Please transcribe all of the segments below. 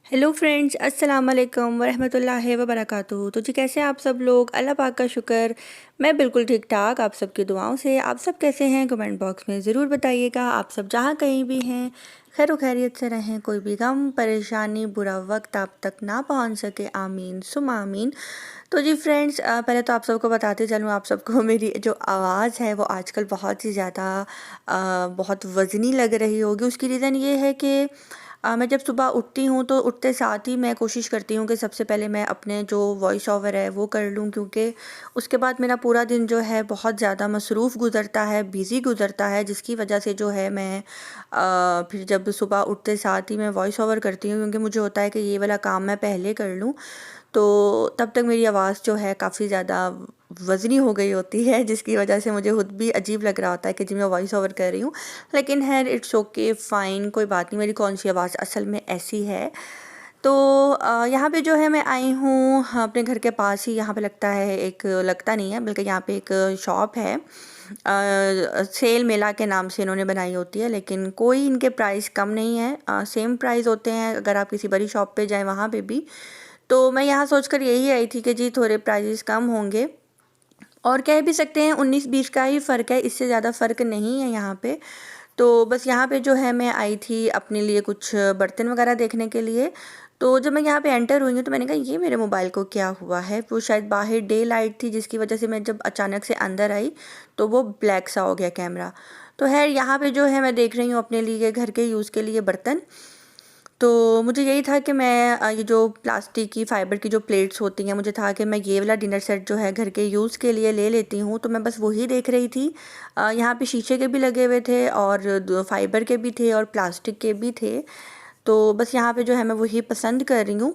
Hello friends, अस्सलाम वालेकुम वरहमतुल्लाहि वबरकातुहू। तो जी, कैसे हैं आप सब लोग? अल्लाह पाक का शुक्र, मैं बिल्कुल ठीक ठाक। आप सबकी दुआओं से। आप सब कैसे हैं? कमेंट बॉक्स में ज़रूर बताइएगा। आप सब जहाँ कहीं भी हैं खैर व खैरियत से रहें, कोई भी गम परेशानी बुरा वक्त आप तक ना पहुँच सके। आमीन सुम आमीन। तो जी फ्रेंड्स, पहले तो आप सबको बताते चलूँ, आप सबको मेरी जो आवाज़ है वो आजकल बहुत ही ज़्यादा बहुत वज़नी लग रही होगी। उसकी रीज़न ये है कि मैं जब सुबह उठती हूँ तो उठते साथ ही मैं कोशिश करती हूँ कि सबसे पहले मैं अपने जो वॉइस ओवर है वो कर लूँ, क्योंकि उसके बाद मेरा पूरा दिन जो है बहुत ज़्यादा मसरूफ़ गुज़रता है, बिज़ी गुज़रता है, जिसकी वजह से जो है मैं फिर जब सुबह उठते साथ ही मैं वॉइस ओवर करती हूँ, क्योंकि मुझे होता है कि ये वाला काम मैं पहले कर लूँ, तो तब तक मेरी आवाज़ जो है काफ़ी ज़्यादा वज़नी हो गई होती है, जिसकी वजह से मुझे खुद भी अजीब लग रहा होता है कि जी मैं वॉइस ओवर कर रही हूँ। लेकिन खैर इट्स ओके, फ़ाइन, कोई बात नहीं। मेरी कौन सी आवाज़ असल में ऐसी है। तो यहाँ पे जो है मैं आई हूँ, हाँ, अपने घर के पास ही। यहाँ पे लगता है एक, लगता नहीं है बल्कि यहाँ पे एक शॉप है, सेल मेला के नाम से इन्होंने बनाई होती है, लेकिन कोई इनके प्राइस कम नहीं है। सेम प्राइस होते हैं अगर आप किसी बड़ी शॉप पे जाएं वहाँ पे भी। तो मैं यहाँ सोचकर यही आई थी कि जी थोड़े प्राइजेस कम होंगे, और कह भी सकते हैं 19-20 का ही फ़र्क है, इससे ज़्यादा फ़र्क नहीं है यहाँ पे। तो बस यहाँ पे जो है मैं आई थी अपने लिए कुछ बर्तन वगैरह देखने के लिए। तो जब मैं यहाँ पे एंटर हुई हूँ तो मैंने कहा ये मेरे मोबाइल को क्या हुआ है। वो शायद बाहर डे लाइट थी, जिसकी वजह से मैं जब अचानक से अंदर आई तो वो ब्लैक सा हो गया कैमरा। तो खैर यहाँ पे जो है मैं देख रही हूँ अपने लिए घर के यूज़ के लिए बर्तन। तो मुझे यही था कि मैं ये जो प्लास्टिक की फ़ाइबर की जो प्लेट्स होती हैं, मुझे था कि मैं ये वाला डिनर सेट जो है घर के यूज़ के लिए ले लेती हूँ। तो मैं बस वही देख रही थी। यहाँ पे शीशे के भी लगे हुए थे और फ़ाइबर के भी थे और प्लास्टिक के भी थे। तो बस यहाँ पे जो है मैं वही पसंद कर रही हूँ।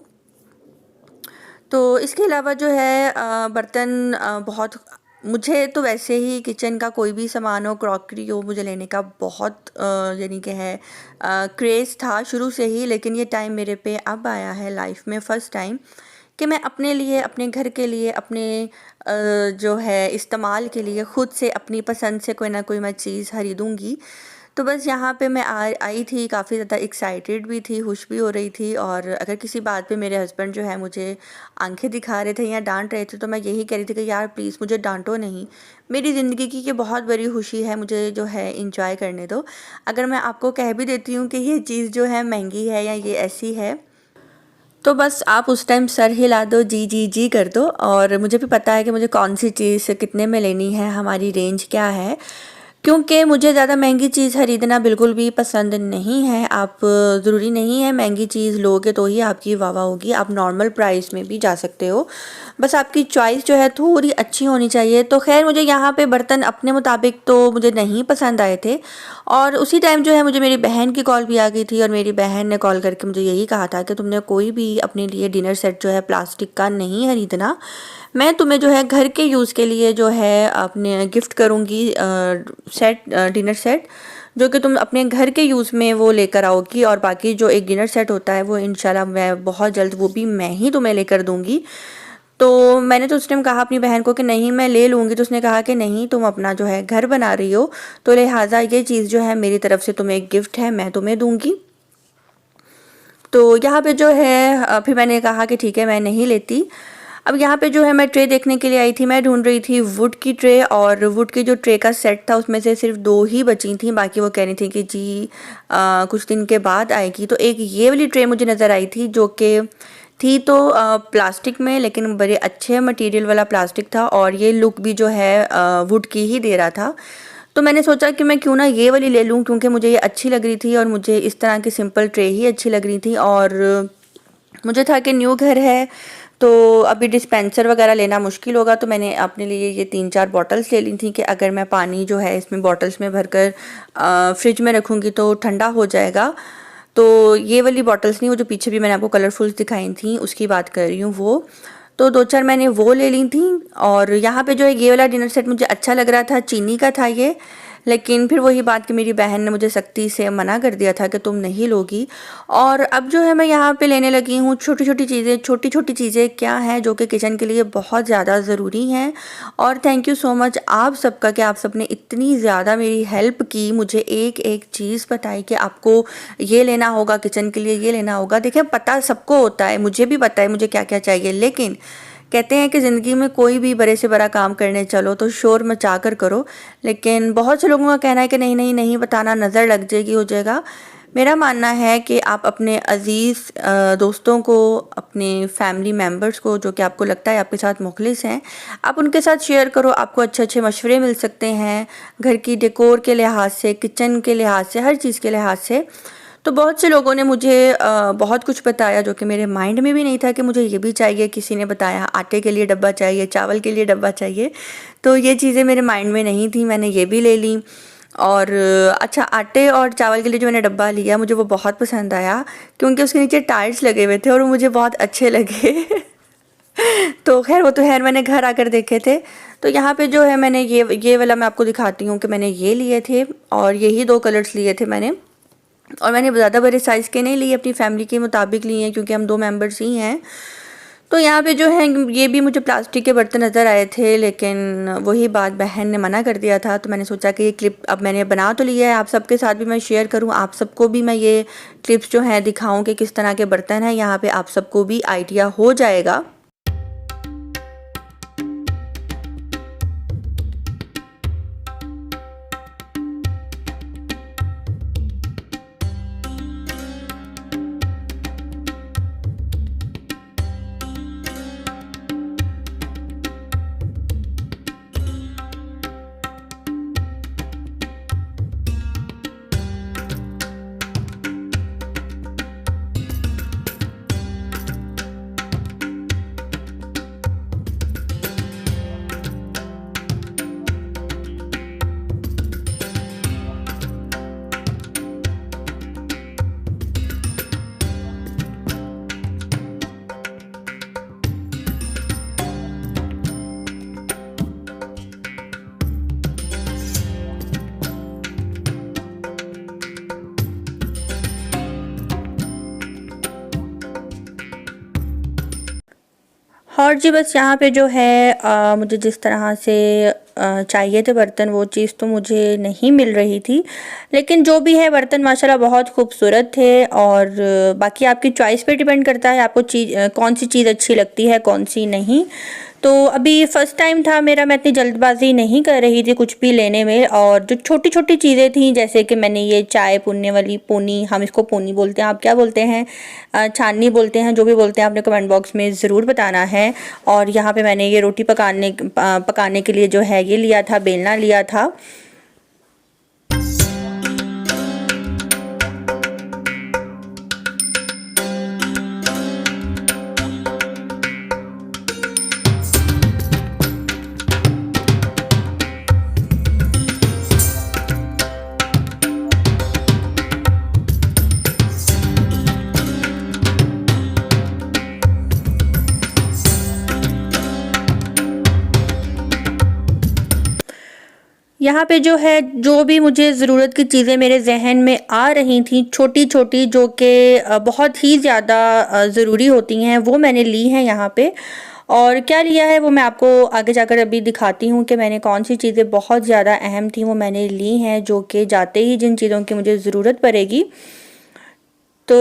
तो इसके अलावा जो है बर्तन बहुत, मुझे तो वैसे ही किचन का कोई भी सामान हो, क्रॉकरी हो, मुझे लेने का बहुत यानी कि है क्रेज़ था शुरू से ही। लेकिन ये टाइम मेरे पे अब आया है लाइफ में फ़र्स्ट टाइम कि मैं अपने लिए, अपने घर के लिए, अपने जो है इस्तेमाल के लिए खुद से अपनी पसंद से कोई ना कोई मैं चीज़ खरीदूँगी। तो बस यहाँ पे मैं आई थी, काफ़ी ज़्यादा एक्साइटेड भी थी, खुश भी हो रही थी। और अगर किसी बात पे मेरे हस्बैंड जो है मुझे आंखें दिखा रहे थे या डांट रहे थे, तो मैं यही कह रही थी कि यार प्लीज़ मुझे डांटो नहीं, मेरी ज़िंदगी की ये बहुत बड़ी खुशी है, मुझे जो है इंजॉय करने दो। अगर मैं आपको कह भी देती हूँ कि ये चीज़ जो है महंगी है या ये ऐसी है, तो बस आप उस टाइम सर हिला दो, जी जी जी कर दो। और मुझे भी पता है कि मुझे कौन सी चीज़ कितने में लेनी है, हमारी रेंज क्या है, क्योंकि मुझे ज़्यादा महंगी चीज़ खरीदना बिल्कुल भी पसंद नहीं है। आप ज़रूरी नहीं है महंगी चीज़ लोगे तो ही आपकी वाह वाह होगी, आप नॉर्मल प्राइस में भी जा सकते हो। बस आपकी चॉइस जो है थोड़ी अच्छी होनी चाहिए। तो खैर मुझे यहाँ पे बर्तन अपने मुताबिक तो मुझे नहीं पसंद आए थे। और उसी टाइम जो है मुझे मेरी बहन की कॉल भी आ गई थी, और मेरी बहन ने कॉल करके मुझे यही कहा था कि तुमने कोई भी अपने लिए डिनर सेट जो है प्लास्टिक का नहीं खरीदना, मैं तुम्हें जो है घर के यूज़ के लिए जो है अपने गिफ्ट करूँगी सेट, डिनर सेट, जो कि तुम अपने घर के यूज़ में वो लेकर आओगी। और बाकी जो एक डिनर सेट होता है वो इंशाल्लाह मैं बहुत जल्द वो भी मैं ही तुम्हें लेकर दूँगी। तो मैंने तो उस टाइम कहा अपनी बहन को कि नहीं मैं ले लूँगी, तो उसने कहा कि नहीं तुम अपना जो है घर बना रही हो, तो लिहाजा ये चीज़ जो है मेरी तरफ से तुम्हें एक गिफ्ट है, मैं तुम्हें दूँगी। तो यहाँ पे जो है फिर मैंने कहा कि ठीक है मैं नहीं लेती। अब यहाँ पे जो है मैं ट्रे देखने के लिए आई थी, मैं ढूंढ रही थी वुड की ट्रे, और वुड की जो ट्रे का सेट था उसमें से सिर्फ 2 ही बची थी, बाकी वो कह रही थी कि जी कुछ दिन के बाद आएगी। तो एक ये वाली ट्रे मुझे नज़र आई थी, जो कि थी तो प्लास्टिक में, लेकिन बड़े अच्छे मटेरियल वाला प्लास्टिक था, और ये लुक भी जो है वुड की ही दे रहा था। तो मैंने सोचा कि मैं क्यों ना ये वाली ले लूँ, क्योंकि मुझे ये अच्छी लग रही थी और मुझे इस तरह की सिंपल ट्रे ही अच्छी लग रही थी। और मुझे था कि न्यू घर है तो अभी डिस्पेंसर वगैरह लेना मुश्किल होगा, तो मैंने अपने लिए ये 3-4 बॉटल्स ले ली थी कि अगर मैं पानी जो है इसमें बॉटल्स में भरकर फ्रिज में रखूँगी तो ठंडा हो जाएगा। तो ये वाली बॉटल्स नहीं, वो जो पीछे भी मैंने आपको कलरफुल्स दिखाई थी उसकी बात कर रही हूँ वो। तो 2-4 मैंने वो ले ली थी। और यहाँ पे जो है ये वाला डिनर सेट मुझे अच्छा लग रहा था, चीनी का था ये, लेकिन फिर वही बात कि मेरी बहन ने मुझे सख्ती से मना कर दिया था कि तुम नहीं लोगी। और अब जो है मैं यहाँ पे लेने लगी हूँ छोटी छोटी चीज़ें क्या हैं जो कि किचन के लिए बहुत ज़्यादा ज़रूरी हैं। और थैंक यू सो मच आप सबका कि आप सबने इतनी ज़्यादा मेरी हेल्प की, मुझे एक एक चीज़ बताई कि आपको ये लेना होगा किचन के लिए, ये लेना होगा। देखिए पता सबको होता है, मुझे भी पता है मुझे क्या क्या चाहिए, लेकिन कहते हैं कि ज़िंदगी में कोई भी बड़े से बड़ा काम करने चलो तो शोर मचा कर करो। लेकिन बहुत से लोगों का कहना है कि नहीं नहीं नहीं बताना, नज़र लग जाएगी, हो जाएगा। मेरा मानना है कि आप अपने अज़ीज़ दोस्तों को, अपने फैमिली मेम्बर्स को जो कि आपको लगता है आपके साथ मुखलिस हैं, आप उनके साथ शेयर करो। आपको अच्छे अच्छे मशवरे मिल सकते हैं घर की डेकोर के लिहाज से, किचन के लिहाज से, हर चीज़ के लिहाज से। तो बहुत से लोगों ने मुझे बहुत कुछ बताया जो कि मेरे माइंड में भी नहीं था कि मुझे ये भी चाहिए। किसी ने बताया आटे के लिए डब्बा चाहिए, चावल के लिए डब्बा चाहिए, तो ये चीज़ें मेरे माइंड में नहीं थी, मैंने ये भी ले ली। और अच्छा, आटे और चावल के लिए जो मैंने डब्बा लिया मुझे वो बहुत पसंद आया क्योंकि उसके नीचे टायर्स लगे हुए थे और वो मुझे बहुत अच्छे लगे। तो खैर वो तो खैर मैंने घर आकर देखे थे। तो यहाँ पे जो है मैंने ये वाला मैं आपको दिखाती हूँ कि मैंने ये लिए थे और यही 2 कलर्स लिए थे मैंने। और मैंने ज़्यादा बड़े साइज़ के नहीं लिए, अपनी फैमिली के मुताबिक लिए हैं क्योंकि हम 2 मेंबर्स ही हैं। तो यहाँ पे जो है ये भी मुझे प्लास्टिक के बर्तन नज़र आए थे, लेकिन वही बात बहन ने मना कर दिया था। तो मैंने सोचा कि ये क्लिप अब मैंने बना तो लिया है, आप सबके साथ भी मैं शेयर करूँ, आप सबको भी मैं ये क्लिप्स जो हैं दिखाऊँ कि किस तरह के बर्तन हैं। यहाँ पे आप सबको भी आइडिया हो जाएगा। और जी बस यहाँ पे जो है मुझे जिस तरह से चाहिए थे बर्तन, वो चीज़ तो मुझे नहीं मिल रही थी। लेकिन जो भी है बर्तन माशाल्लाह बहुत खूबसूरत थे। और बाकी आपकी चॉइस पे डिपेंड करता है आपको कौन सी चीज़ अच्छी लगती है, कौन सी नहीं। तो अभी फ़र्स्ट टाइम था मेरा, मैं इतनी जल्दबाजी नहीं कर रही थी कुछ भी लेने में। और जो छोटी छोटी चीज़ें थी, जैसे कि मैंने ये चाय पुनने वाली पोनी, हम इसको पोनी बोलते हैं, आप क्या बोलते हैं, छाननी बोलते हैं, जो भी बोलते हैं आपने कमेंट बॉक्स में ज़रूर बताना है। और यहाँ पे मैंने ये रोटी पकाने के लिए जो है ये लिया था, बेलना लिया था। यहाँ पे जो है जो भी मुझे ज़रूरत की चीज़ें मेरे जहन में आ रही थी, छोटी छोटी, जो कि बहुत ही ज़्यादा ज़रूरी होती हैं, वो मैंने ली हैं यहाँ पे। और क्या लिया है वो मैं आपको आगे जाकर अभी दिखाती हूँ कि मैंने कौन सी चीज़ें बहुत ज़्यादा अहम थी वो मैंने ली हैं, जो कि जाते ही जिन चीज़ों की मुझे ज़रूरत पड़ेगी। तो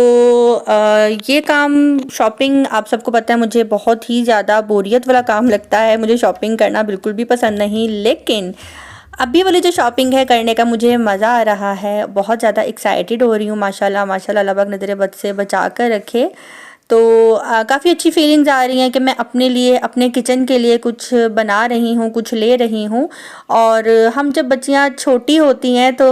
ये काम शॉपिंग, आप सबको पता है मुझे बहुत ही ज़्यादा बोरियत वाला काम लगता है, मुझे शॉपिंग करना बिल्कुल भी पसंद नहीं। लेकिन अभी वाली जो शॉपिंग है करने का मुझे मज़ा आ रहा है, बहुत ज़्यादा एक्साइटेड हो रही हूँ। माशाल्लाह माशाल्लाह, अल्लाह पाक नज़र बद से बचा कर रखे। तो काफ़ी अच्छी फीलिंग्स आ रही हैं कि मैं अपने लिए, अपने किचन के लिए कुछ बना रही हूँ, कुछ ले रही हूँ। और हम जब बच्चियाँ छोटी होती हैं तो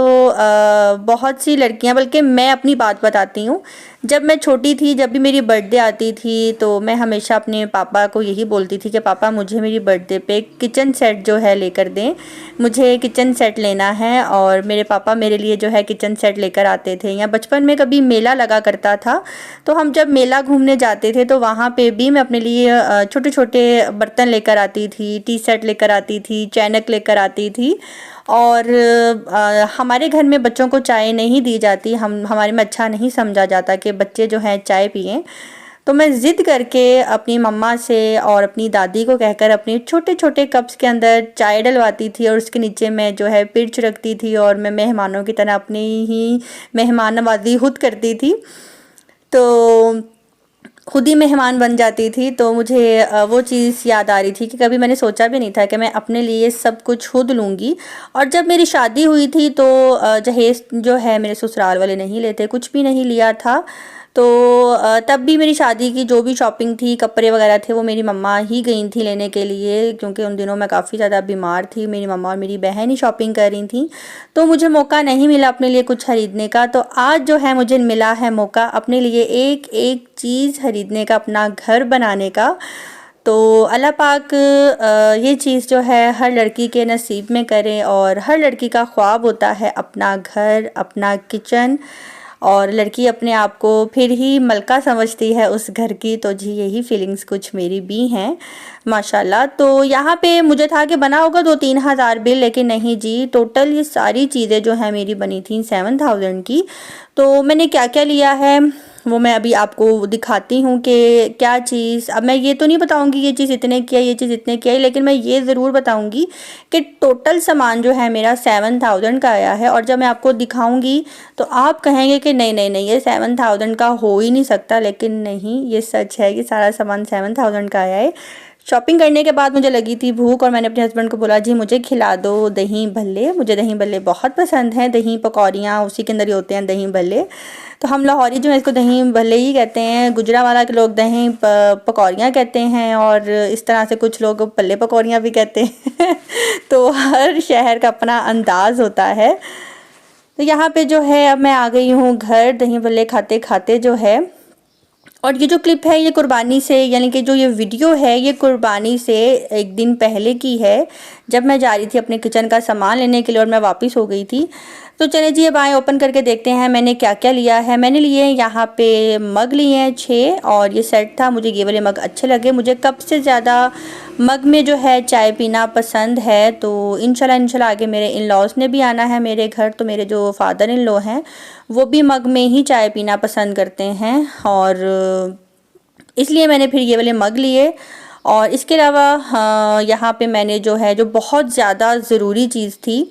बहुत सी लड़कियाँ, बल्कि मैं अपनी बात बताती हूँ, जब मैं छोटी थी, जब भी मेरी बर्थडे आती थी तो मैं हमेशा अपने पापा को यही बोलती थी कि पापा मुझे मेरी बर्थडे पे किचन सेट जो है लेकर दें, मुझे किचन सेट लेना है। और मेरे पापा मेरे लिए जो है किचन सेट लेकर आते थे। या बचपन में कभी मेला लगा करता था, तो हम जब मेला घूमने घूमने जाते थे तो वहाँ पे भी मैं अपने लिए छोटे छोटे बर्तन लेकर आती थी, टी सेट लेकर आती थी, चैनक लेकर आती थी। और हमारे घर में बच्चों को चाय नहीं दी जाती, हमारे में अच्छा नहीं समझा जाता कि बच्चे जो हैं चाय पिएं। तो मैं ज़िद करके अपनी मम्मा से और अपनी दादी को कहकर अपने छोटे छोटे कप्स के अंदर चाय डलवाती थी और उसके नीचे मैं जो है पिर्च रखती थी और मैं मेहमानों की तरह अपनी ही मेहमान नवाजी खुद करती थी। तो खुद ही मेहमान बन जाती थी। तो मुझे वो चीज़ याद आ रही थी कि कभी मैंने सोचा भी नहीं था कि मैं अपने लिए सब कुछ खुद लूँगी। और जब मेरी शादी हुई थी तो जहेज़ जो है मेरे ससुराल वाले नहीं लेते, कुछ भी नहीं लिया था। तो तब भी मेरी शादी की जो भी शॉपिंग थी, कपड़े वगैरह थे, वो मेरी मम्मा ही गई थी लेने के लिए, क्योंकि उन दिनों मैं काफ़ी ज़्यादा बीमार थी। मेरी मम्मा और मेरी बहन ही शॉपिंग कर रही थी, तो मुझे मौका नहीं मिला अपने लिए कुछ ख़रीदने का। तो आज जो है मुझे मिला है मौका अपने लिए एक एक चीज़ ख़रीदने का, अपना घर बनाने का। तो अल्लाह पाक ये चीज़ जो है हर लड़की के नसीब में करे, और हर लड़की का ख्वाब होता है अपना घर, अपना किचन, और लड़की अपने आप को फिर ही मलका समझती है उस घर की। तो जी यही फीलिंग्स कुछ मेरी भी हैं माशाल्लाह। तो यहाँ पे मुझे था कि बना होगा 2-3 हज़ार बिल, लेकिन नहीं जी, टोटल ये सारी चीज़ें जो हैं मेरी बनी थी 7000 की। तो मैंने क्या क्या लिया है वो मैं अभी आपको दिखाती हूँ कि क्या चीज़। अब मैं ये तो नहीं बताऊँगी ये चीज़ इतने की है, ये चीज़ इतने की है, लेकिन मैं ये ज़रूर बताऊँगी कि टोटल सामान जो है मेरा 7000 का आया है। और जब मैं आपको दिखाऊँगी तो आप कहेंगे कि नहीं नहीं नहीं, ये 7000 का हो ही नहीं सकता, लेकिन नहीं, ये सच है कि सारा सामान 7000 का आया है। शॉपिंग करने के बाद मुझे लगी थी भूख, और मैंने अपने हस्बैंड को बोला जी मुझे खिला दो दही भल्ले, मुझे दही भल्ले बहुत पसंद हैं, दही पकौड़ियाँ उसी के अंदर ही होते हैं दही भल्ले। तो हम लाहौरी जो है इसको दही भल्ले ही कहते हैं, गुजरावाला के लोग दही पकौड़ियाँ कहते हैं, और इस तरह से कुछ लोग पल्ले पकौड़ियाँ भी कहते हैं तो हर शहर का अपना अंदाज़ होता है। तो यहाँ पे जो है अब मैं आ गई हूँ घर दही भल्ले खाते खाते जो है। और ये जो क्लिप है ये कुर्बानी से, यानी कि जो ये वीडियो है ये कुर्बानी से एक दिन पहले की है, जब मैं जा रही थी अपने किचन का सामान लेने के लिए और मैं वापस हो गई थी। तो चले जी अब आए ओपन करके देखते हैं मैंने क्या क्या लिया है। मैंने लिए यहाँ पे मग लिए हैं 6, और ये सेट था, मुझे ये वाले मग अच्छे लगे। मुझे कप से ज़्यादा मग में जो है चाय पीना पसंद है। तो इंशाल्लाह आगे मेरे इन लॉज ने भी आना है मेरे घर, तो मेरे जो फादर इन लॉ हैं वो भी मग में ही चाय पीना पसंद करते हैं, और इसलिए मैंने फिर ये वाले मग लिए। और इसके अलावा यहाँ पे मैंने जो है जो बहुत ज़्यादा ज़रूरी चीज़ थी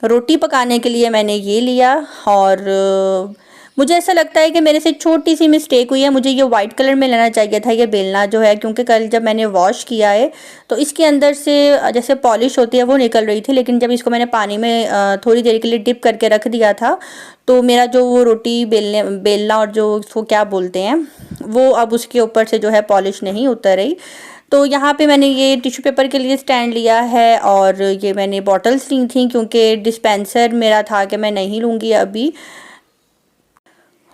रोटी पकाने के लिए मैंने ये लिया। और मुझे ऐसा लगता है कि मेरे से छोटी सी मिस्टेक हुई है, मुझे ये वाइट कलर में लेना चाहिए था ये बेलना जो है, क्योंकि कल जब मैंने वॉश किया है तो इसके अंदर से जैसे पॉलिश होती है वो निकल रही थी, लेकिन जब इसको मैंने पानी में थोड़ी देर के लिए डिप करके रख दिया था तो मेरा जो वो रोटी बेलना और जो उसको क्या बोलते हैं वो अब उसके ऊपर से जो है पॉलिश नहीं उतर रही। तो यहाँ पे मैंने ये टिश्यू पेपर के लिए स्टैंड लिया है, और ये मैंने बॉटल्स ली थी क्योंकि डिस्पेंसर मेरा था कि मैं नहीं लूँगी अभी।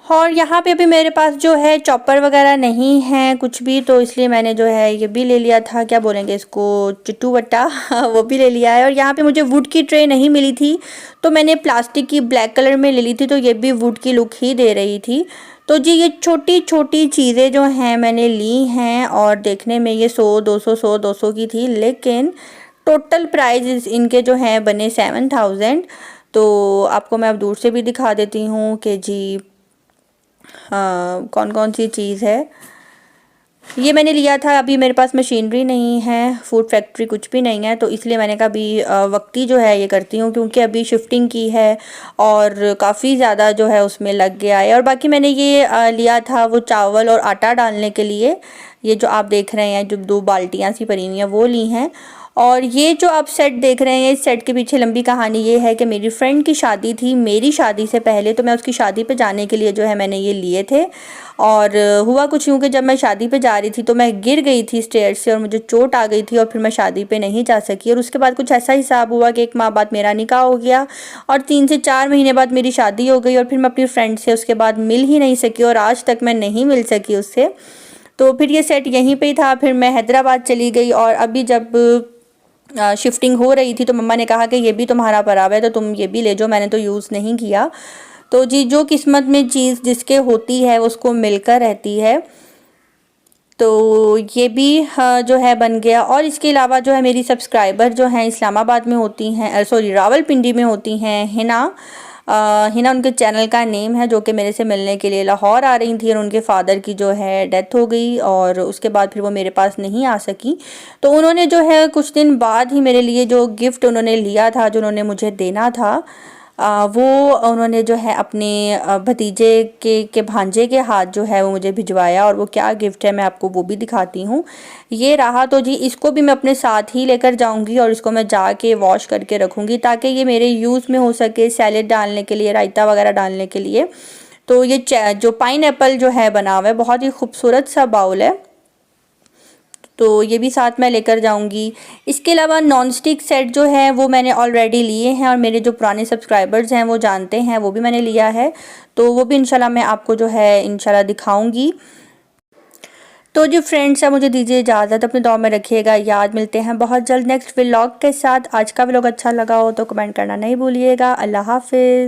और यहाँ पे अभी मेरे पास जो है चॉपर वगैरह नहीं है कुछ भी, तो इसलिए मैंने जो है ये भी ले लिया था, क्या बोलेंगे इसको, चिट्टू वट्टा वो भी ले लिया है। और यहाँ पे मुझे वुड की ट्रे नहीं मिली थी तो मैंने प्लास्टिक की ब्लैक कलर में ले ली थी, तो ये भी वुड की लुक ही दे रही थी। तो जी ये छोटी छोटी चीज़ें जो हैं मैंने ली हैं, और देखने में ये 100-200 की थी, लेकिन टोटल प्राइस इनके जो हैं बने 7000। तो आपको मैं अब दूर से भी दिखा देती हूँ कि जी कौन कौन सी चीज़ है। ये मैंने लिया था, अभी मेरे पास मशीनरी नहीं है, फूड फैक्ट्री कुछ भी नहीं है, तो इसलिए मैंने कहा अभी वक्ती जो है ये करती हूँ, क्योंकि अभी शिफ्टिंग की है और काफ़ी ज़्यादा जो है उसमें लग गया है। और बाकी मैंने ये लिया था वो चावल और आटा डालने के लिए, ये जो आप देख रहे हैं जो 2 बाल्टियाँ सी भरी हुई हैं वो ली हैं। और ये जो आप सेट देख रहे हैं, इस सेट के पीछे लंबी कहानी ये है कि मेरी फ्रेंड की शादी थी मेरी शादी से पहले, तो मैं उसकी शादी पे जाने के लिए जो है मैंने ये लिए थे। और हुआ कुछ यूँ कि जब मैं शादी पे जा रही थी तो मैं गिर गई थी स्टेयर से और मुझे चोट आ गई थी, और फिर मैं शादी पे नहीं जा सकी। और उसके बाद कुछ ऐसा हिसाब हुआ कि 1 माह बाद मेरा निकाह हो गया और 3 से 4 महीने बाद मेरी शादी हो गई, और फिर मैं अपनी फ्रेंड से उसके बाद मिल ही नहीं सकी, और आज तक मैं नहीं मिल सकी उससे। तो फिर ये सेट यहीं पर ही था। फिर मैं हैदराबाद चली गई, और अभी जब शिफ्टिंग हो रही थी तो मम्मा ने कहा कि ये भी तुम्हारा पराब है तो तुम ये भी ले जाओ, मैंने तो यूज़ नहीं किया। तो जी जो किस्मत में चीज़ जिसके होती है उसको मिलकर रहती है। तो ये भी जो है बन गया। और इसके अलावा जो है मेरी सब्सक्राइबर जो हैं इस्लामाबाद में होती हैं, सॉरी रावलपिंडी में होती हैं, हिना। हिना उनके चैनल का नेम है, जो कि मेरे से मिलने के लिए लाहौर आ रही थी और उनके फादर की जो है डेथ हो गई और उसके बाद फिर वो मेरे पास नहीं आ सकी। तो उन्होंने जो है कुछ दिन बाद ही मेरे लिए जो गिफ्ट उन्होंने लिया था, जो उन्होंने मुझे देना था, वो उन्होंने जो है अपने भतीजे के भांजे के हाथ जो है वो मुझे भिजवाया। और वो क्या गिफ्ट है मैं आपको वो भी दिखाती हूँ। ये रहा। तो जी इसको भी मैं अपने साथ ही लेकर जाऊँगी और इसको मैं जाके वॉश करके रखूँगी ताकि ये मेरे यूज़ में हो सके, सैलेड डालने के लिए, रायता वगैरह डालने के लिए। तो ये जो पाइनएप्पल जो है बना हुआ है, बहुत ही खूबसूरत सा बाउल है, तो ये भी साथ में लेकर जाऊंगी। इसके अलावा नॉन स्टिक सेट जो है वो मैंने ऑलरेडी लिए हैं और मेरे जो पुराने सब्सक्राइबर्स हैं वो जानते हैं, वो भी मैंने लिया है। तो वो भी इंशाल्लाह मैं आपको जो है इंशाल्लाह दिखाऊंगी। तो जो फ्रेंड्स है मुझे दीजिए इजाज़त, अपने दुआ में रखिएगा याद। मिलते हैं बहुत जल्द नेक्स्ट व्लॉग के साथ। आज का व्लॉग अच्छा लगा हो तो कमेंट करना नहीं भूलिएगा। अल्लाह हाफिज़।